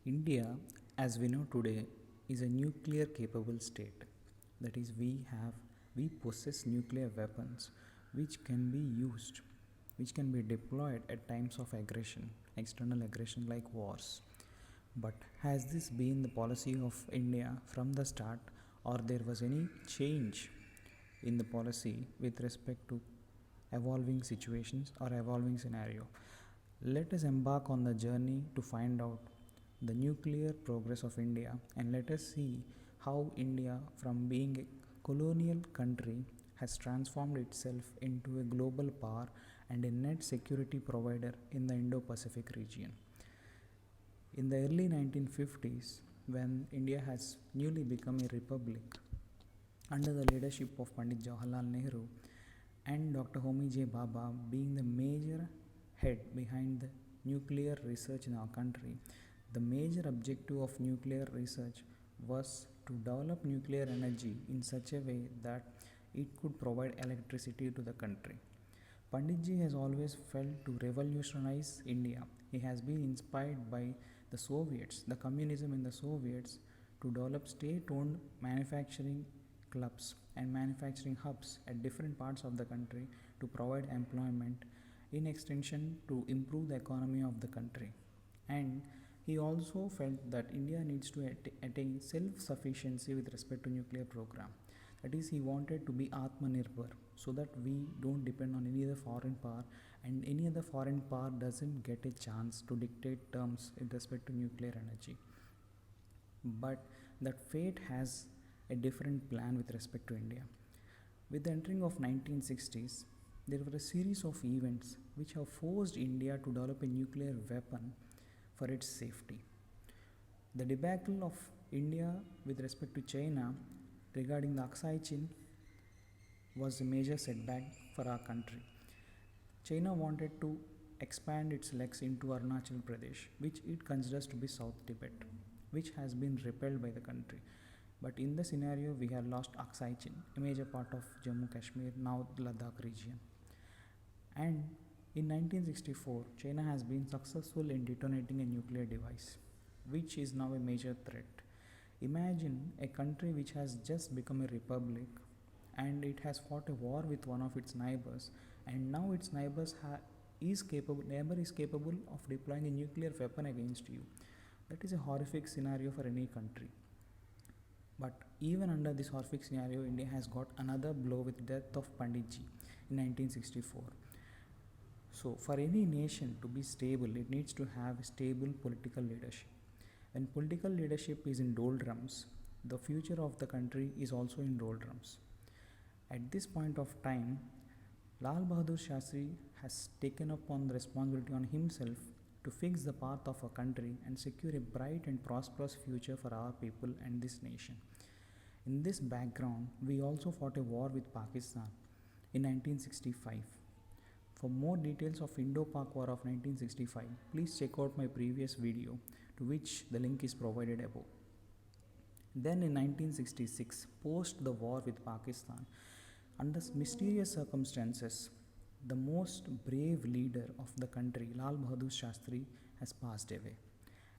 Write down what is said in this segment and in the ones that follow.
India, as we know today, is a nuclear capable state. That is, we possess nuclear weapons which can be used, which can be deployed at times of aggression, external aggression like wars. But has this been the policy of India from the start, or there was any change in the policy with respect to evolving situations or evolving scenario? Let us embark on the journey to find out the nuclear progress of India, and let us see how India, from being a colonial country, has transformed itself into a global power and a net security provider in the Indo Pacific region. In the early 1950s, when India has newly become a republic under the leadership of Pandit Jawaharlal Nehru and Dr. Homi J. Bhabha being the major head behind the nuclear research in our country, the major objective of nuclear research was to develop nuclear energy in such a way that it could provide electricity to the country. Panditji has always felt to revolutionize India. He has been inspired by the Soviets, the communism in the Soviets, to develop state-owned manufacturing clubs and manufacturing hubs at different parts of the country to provide employment, in extension to improve the economy of the country. And he also felt that India needs to attain self-sufficiency with respect to nuclear program. That is, he wanted to be Atmanirbhar so that we don't depend on any other foreign power, and any other foreign power doesn't get a chance to dictate terms with respect to nuclear energy. But that fate has a different plan with respect to India. With the entering of 1960s, there were a series of events which have forced India to develop a nuclear weapon for its safety. The debacle of India with respect to China regarding the Aksai Chin was a major setback for our country. China wanted to expand its legs into Arunachal Pradesh, which it considers to be South Tibet, which has been repelled by the country. But in the scenario, we have lost Aksai Chin, a major part of Jammu Kashmir, now Ladakh region. And in 1964, China has been successful in detonating a nuclear device, which is now a major threat. Imagine a country which has just become a republic and it has fought a war with one of its neighbors, and now its neighbor is capable of deploying a nuclear weapon against you. That is a horrific scenario for any country. But even under this horrific scenario, India has got another blow with the death of Panditji in 1964. So, for any nation to be stable, it needs to have stable political leadership. When political leadership is in doldrums, the future of the country is also in doldrums. At this point of time, Lal Bahadur Shastri has taken upon the responsibility on himself to fix the path of our country and secure a bright and prosperous future for our people and this nation. In this background, we also fought a war with Pakistan in 1965. For more details of Indo-Pak War of 1965, please check out my previous video, to which the link is provided above. Then in 1966, post the war with Pakistan, under mysterious circumstances, the most brave leader of the country, Lal Bahadur Shastri, has passed away.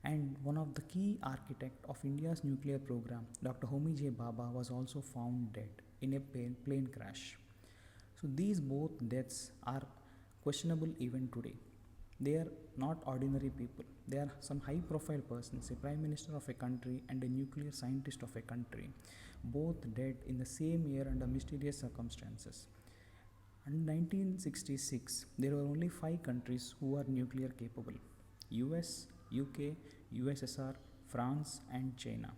And one of the key architects of India's nuclear program, Dr. Homi J. Bhabha, was also found dead in a plane crash. So these both deaths are questionable even today. They are not ordinary people. They are some high profile persons, a prime minister of a country and a nuclear scientist of a country, both dead in the same year under mysterious circumstances. In 1966, there were only 5 countries who were nuclear capable: US, UK, USSR, France, and China.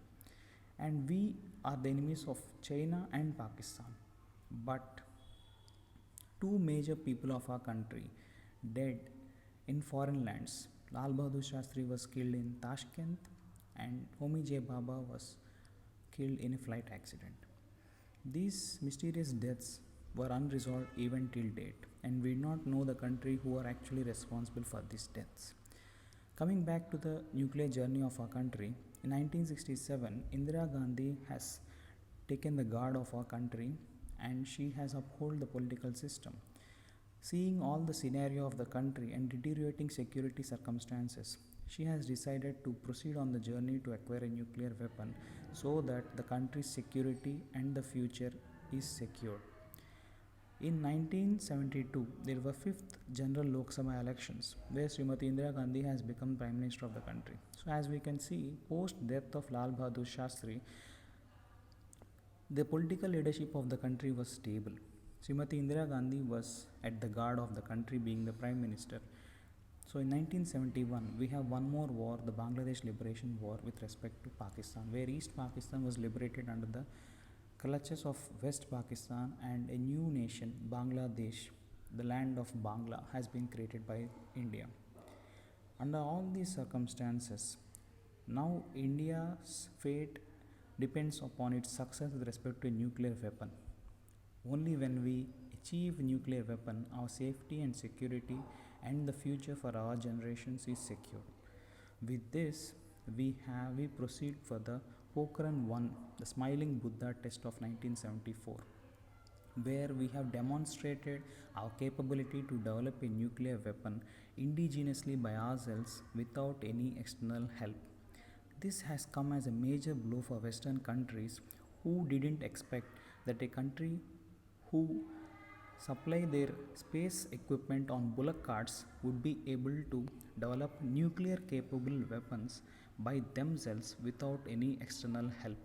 And we are the enemies of China and Pakistan. But 2 major people of our country dead in foreign lands. Lal Bahadur Shastri was killed in Tashkent, and Homi J. Bhabha was killed in a flight accident. These mysterious deaths were unresolved even till date, and we do not know the country who are actually responsible for these deaths. Coming back to the nuclear journey of our country, in 1967, Indira Gandhi has taken the guard of our country, and she has upheld the political system. Seeing all the scenario of the country and deteriorating security circumstances, she has decided to proceed on the journey to acquire a nuclear weapon so that the country's security and the future is secured. In 1972, there were fifth general Lok Sabha elections where Srimati Indira Gandhi has become Prime Minister of the country. So as we can see, post death of Lal Bahadur Shastri, the political leadership of the country was stable. Srimati Indira Gandhi was at the guard of the country being the Prime Minister. So in 1971, we have one more war, the Bangladesh Liberation War with respect to Pakistan, where East Pakistan was liberated under the clutches of West Pakistan, and a new nation, Bangladesh, the land of Bangla, has been created by India. Under all these circumstances, now India's fate depends upon its success with respect to a nuclear weapon. Only when we achieve nuclear weapon, our safety and security and the future for our generations is secured. With this, we proceed for the Pokhran 1, the Smiling Buddha test of 1974, where we have demonstrated our capability to develop a nuclear weapon indigenously by ourselves without any external help. This has come as a major blow for Western countries who didn't expect that a country who supply their space equipment on bullock carts would be able to develop nuclear capable weapons by themselves without any external help.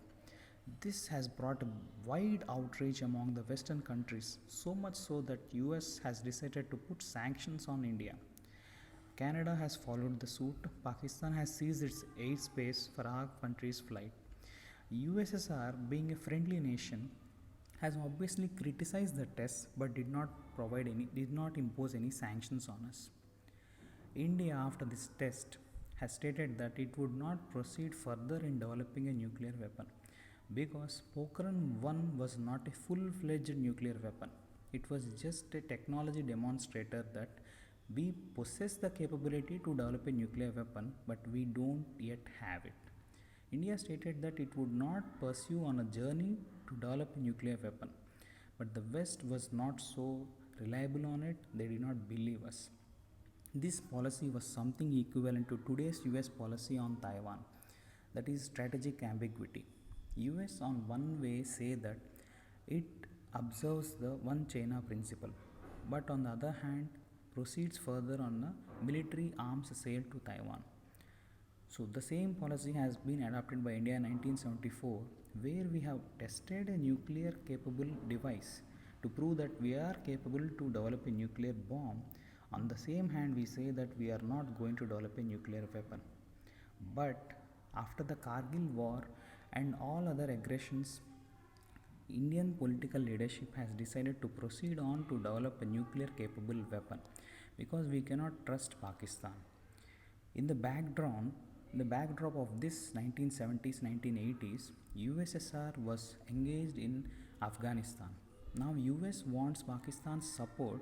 This has brought a wide outrage among the Western countries, so much so that US has decided to put sanctions on India. Canada has followed the suit. Pakistan has seized its airspace for our country's flight. USSR, being a friendly nation, has obviously criticized the test but did not impose any sanctions on us. India, after this test, has stated that it would not proceed further in developing a nuclear weapon because Pokhran 1 was not a full fledged nuclear weapon. It was just a technology demonstrator that we possess the capability to develop a nuclear weapon, but we don't yet have it. India stated that it would not pursue on a journey to develop a nuclear weapon, but the West was not so reliable on it, they did not believe us. This policy was something equivalent to today's US policy on Taiwan, that is strategic ambiguity. US on one way say that it observes the one China principle, but on the other hand proceeds further on a military arms sale to Taiwan. So the same policy has been adopted by India in 1974, where we have tested a nuclear capable device to prove that we are capable to develop a nuclear bomb. On the same hand, we say that we are not going to develop a nuclear weapon. But after the Kargil war and all other aggressions, Indian political leadership has decided to proceed on to develop a nuclear capable weapon because we cannot trust Pakistan. In the backdrop of this 1970s 1980s, USSR was engaged in Afghanistan. Now US wants Pakistan's support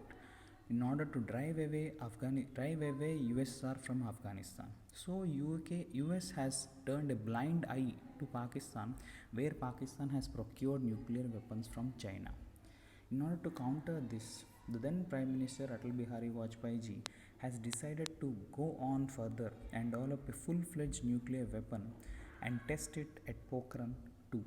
in order to drive away USSR from Afghanistan. So US has turned a blind eye to Pakistan, where Pakistan has procured nuclear weapons from China. In order to counter this, the then Prime Minister Atal Bihari Vajpayee ji has decided to go on further and develop a full-fledged nuclear weapon and test it at Pokhran 2.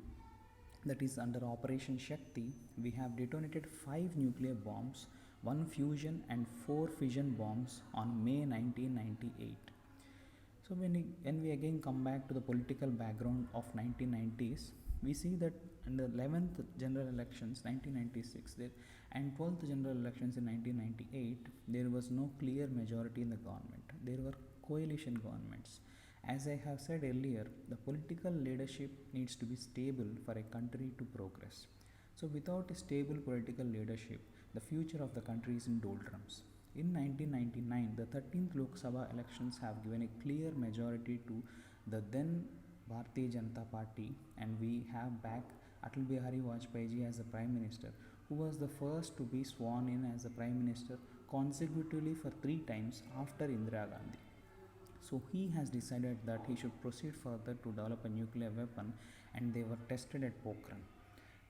That is under Operation Shakti, we have detonated 5 nuclear bombs, 1 fusion and 4 fission bombs on May 1998. So when we again come back to the political background of 1990s, we see that in the 11th general elections 1996 there, and 12th general elections in 1998, there was no clear majority in the government. There were coalition governments. As I have said earlier, the political leadership needs to be stable for a country to progress. So without a stable political leadership, the future of the country is in doldrums. In 1999, the 13th Lok Sabha elections have given a clear majority to the then Bharatiya Janata Party, and we have back Atal Bihari Vajpayee ji as the Prime Minister, who was the first to be sworn in as the Prime Minister consecutively for 3 times after Indira Gandhi. So he has decided that he should proceed further to develop a nuclear weapon, and they were tested at Pokhran.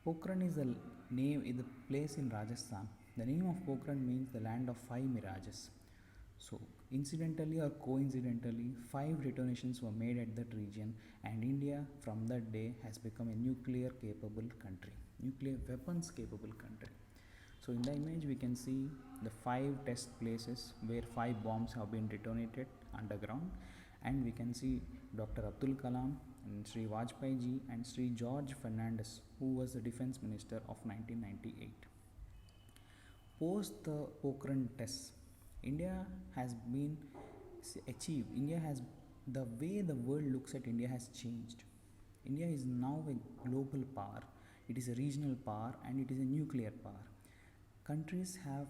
Pokhran is is a place in Rajasthan. The name of Pokhran means the land of 5 mirages. So Incidentally or coincidentally, 5 detonations were made at that region, and India from that day has become a nuclear capable country, nuclear weapons capable country. So in the image we can see the 5 test places where 5 bombs have been detonated underground, and we can see Dr. Abdul Kalam and Sri Vajpayee ji and Sri George Fernandez, who was the defense minister of 1998. Post the Pokhran tests, India has been achieved. India has, the way the world looks at India has changed. India is now a global power. It is a regional power and it is a nuclear power. Countries have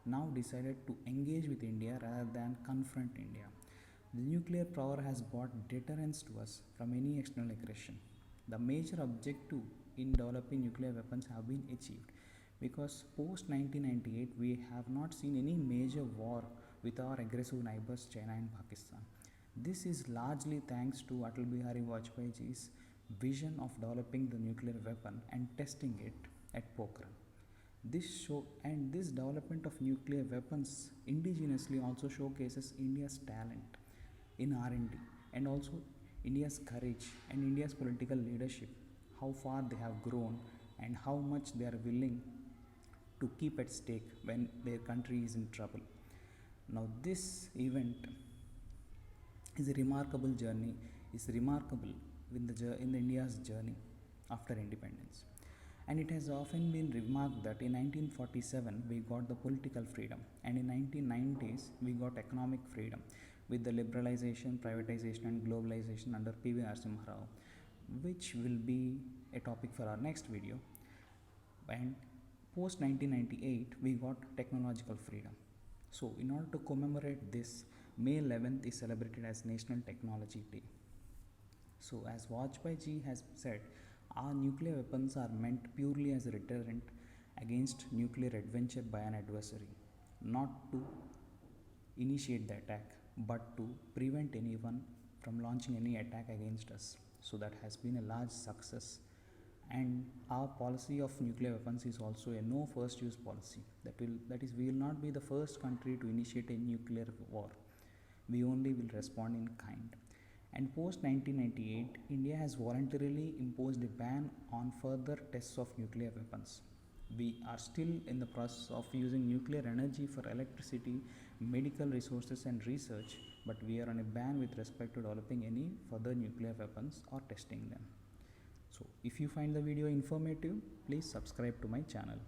now decided to engage with India rather than confront India. The nuclear power has brought deterrence to us from any external aggression. The major objective in developing nuclear weapons have been achieved, because post 1998 we have not seen any major war with our aggressive neighbors China and Pakistan. This is largely thanks to Atal Bihari Vajpayee's vision of developing the nuclear weapon and testing it at Pokhran. This development of nuclear weapons indigenously also showcases India's talent in R&D, and also India's courage and India's political leadership, how far they have grown and how much they are willing to keep at stake when their country is in trouble. Now this event is a remarkable journey, is remarkable in the India's journey after independence. And it has often been remarked that in 1947 we got the political freedom, and in 1990s we got economic freedom with the liberalization, privatization and globalization under P.V. Narasimha Rao, which will be a topic for our next video. And post 1998 we got technological freedom. So in order to commemorate this, May 11th is celebrated as National Technology Day. So as Vajpayee ji has said, our nuclear weapons are meant purely as a deterrent against nuclear adventure by an adversary, not to initiate the attack but to prevent anyone from launching any attack against us. So that has been a large success, and our policy of nuclear weapons is also a no first use policy. That is, we will not be the first country to initiate a nuclear war. We only will respond in kind. And post 1998, India has voluntarily imposed a ban on further tests of nuclear weapons. We are still in the process of using nuclear energy for electricity, medical resources and research, but we are on a ban with respect to developing any further nuclear weapons or testing them. So if you find the video informative, please subscribe to my channel.